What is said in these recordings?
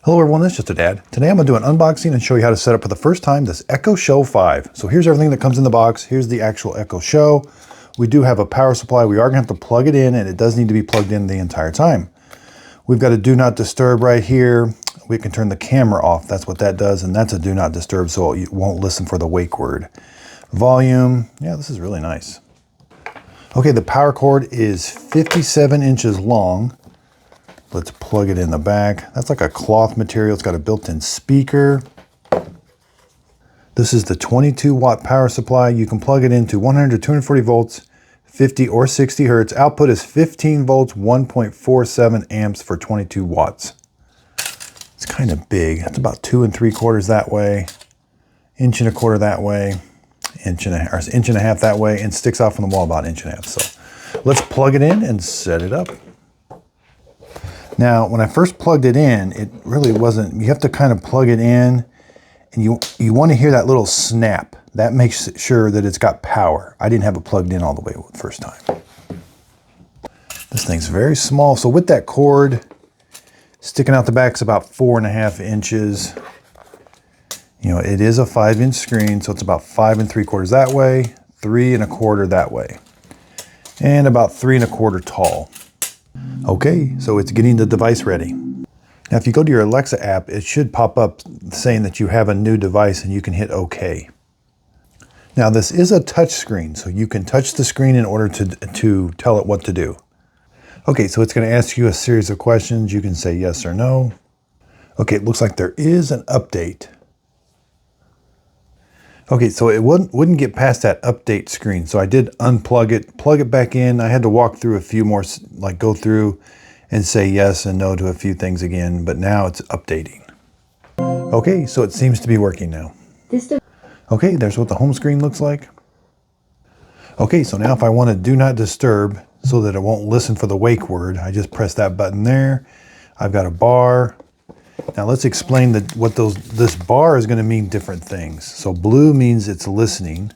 Hello everyone, this is Just a Dad. Today I'm going to do an unboxing and show you how to set up for the first time this Echo Show 5. So here's everything that comes in the box. Here's the actual Echo Show. We do have a power supply. We are going to have to plug it in, and it does need to be plugged in the entire time. We've got a do not disturb right here. We can turn the camera off. That's what that does, and that's a do not disturb, so it won't listen for the wake word. Volume, yeah, this is really nice. Okay, the power cord is 57 inches long. Let's plug it in the back. That's like a cloth material. It's got a built-in speaker. This is the 22 watt power supply. You can plug it into 100 to 240 volts, 50 or 60 hertz. Output is 15 volts, 1.47 amps for 22 watts. It's kind of big. It's about 2 3/4 that way, 1 1/4 that way, inch and a half that way, and sticks out from the wall about 1 1/2 inches. So let's plug it in and set it up. Now, when I first plugged it in, it really wasn't, you have to kind of plug it in, and you want to hear that little snap. That makes sure that it's got power. I didn't have it plugged in all the way the first time. This thing's very small. So with that cord sticking out the back is about 4.5 inches. You know, it is a 5-inch screen, so it's about 5 3/4 that way, 3 1/4 that way, and about 3 1/4 tall. Okay, so it's getting the device ready. Now, if you go to your Alexa app, it should pop up saying that you have a new device and you can hit OK. Now, this is a touch screen, so you can touch the screen in order to tell it what to do. Okay, so it's going to ask you a series of questions. You can say yes or no. Okay, it looks like there is an update. Okay, so it wouldn't get past that update screen. So I did unplug it, plug it back in. I had to walk through a few more, like go through and say yes and no to a few things again, but now it's updating. Okay, so it seems to be working now. Okay, there's what the home screen looks like. Okay, so now if I want to do not disturb so that it won't listen for the wake word, I just press that button there. I've got a bar. Now let's explain this bar is going to mean different things. So blue means it's listening.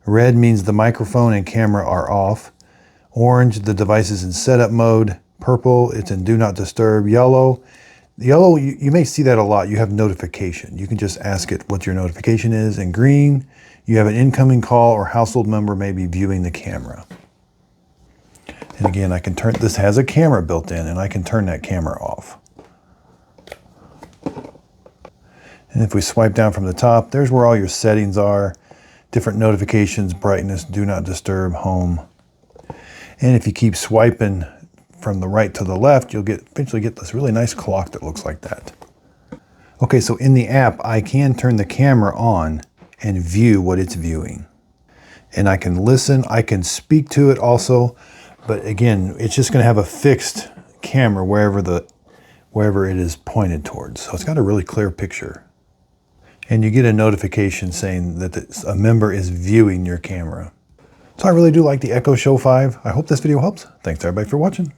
Red means the microphone and camera are off. Orange, the device is in setup mode. Purple, it's in do not disturb. Yellow, you may see that a lot. You have notification. You can just ask it what your notification is. And green, you have an incoming call or household member may be viewing the camera. And again, this has a camera built in, and I can turn that camera off. And if we swipe down from the top, there's where all your settings are. Different notifications, brightness, do not disturb, home. And if you keep swiping from the right to the left, you'll eventually get this really nice clock that looks like that. Okay, so in the app, I can turn the camera on and view what it's viewing. And I can listen, I can speak to it also, but again, it's just gonna have a fixed camera wherever it is pointed towards. So it's got a really clear picture. And you get a notification saying that a member is viewing your camera. So I really do like the Echo Show 5. I hope this video helps. Thanks everybody for watching.